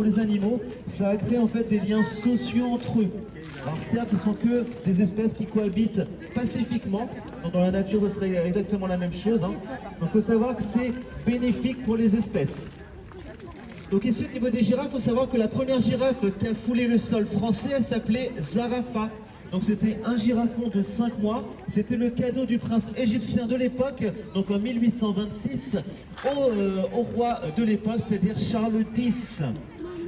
les animaux, ça a créé en fait des liens sociaux entre eux. Alors certes, ce sont que des espèces qui cohabitent pacifiquement. Donc, dans la nature, ce serait exactement la même chose. Donc il faut savoir que c'est bénéfique pour les espèces. Donc ici au niveau des girafes, il faut savoir que la première girafe qui a foulé le sol français, elle s'appelait Zarafa. Donc c'était un girafon de 5 mois, c'était le cadeau du prince égyptien de l'époque, donc en 1826, au roi de l'époque, c'est-à-dire Charles X.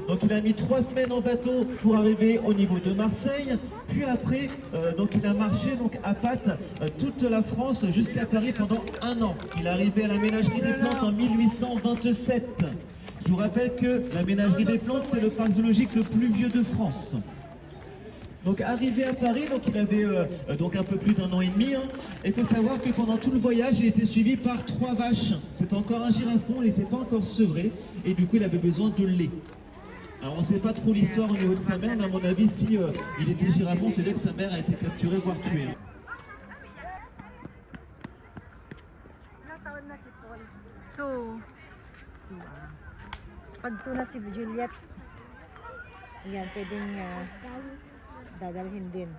Donc il a mis 3 semaines en bateau pour arriver au niveau de Marseille, puis après, donc il a marché donc à pattes toute la France jusqu'à Paris pendant 1 an. Il est arrivé à la ménagerie des plantes en 1827. Je vous rappelle que la ménagerie des plantes, c'est le parc zoologique le plus vieux de France. Donc arrivé à Paris, donc il avait donc un peu plus d'1 an et demi. Et il faut savoir que pendant tout le voyage, il était suivi par 3 vaches. C'était encore un girafon, il n'était pas encore sevré. Et du coup, il avait besoin de lait. Alors on ne sait pas trop l'histoire au niveau de sa mère, mais à mon avis, si il était girafon, c'est là que sa mère a été capturée, voire tuée. Pag tuna si Juliet, yan, pwedeng dadalhin din.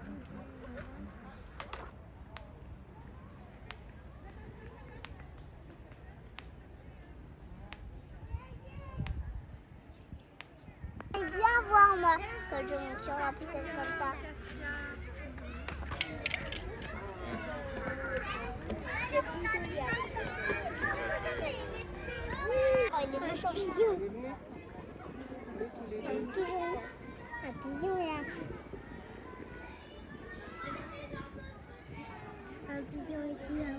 Viens voir moi, quand je monte sur la poussette comme ça. Oh, il est méchant. Un pigeon. Un pigeon là. Un pigeon est là.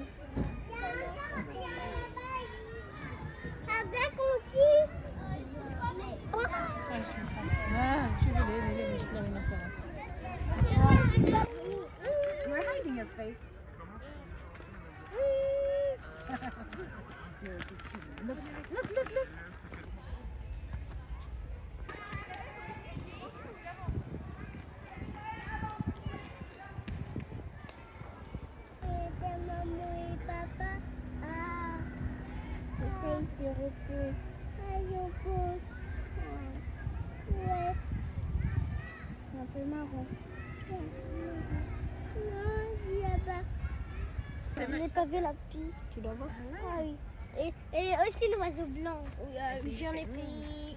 Un bec aussi. Oh. You're hiding your face. Look. Maman et papa, ça il se repose. Il repose. Ouais. C'est un peu marrant. Non, il n'y a pas. Je n'ai pas vu la pluie. Tu dois voir. Ah oui. Et aussi l'oiseau blanc. J'en ai pris.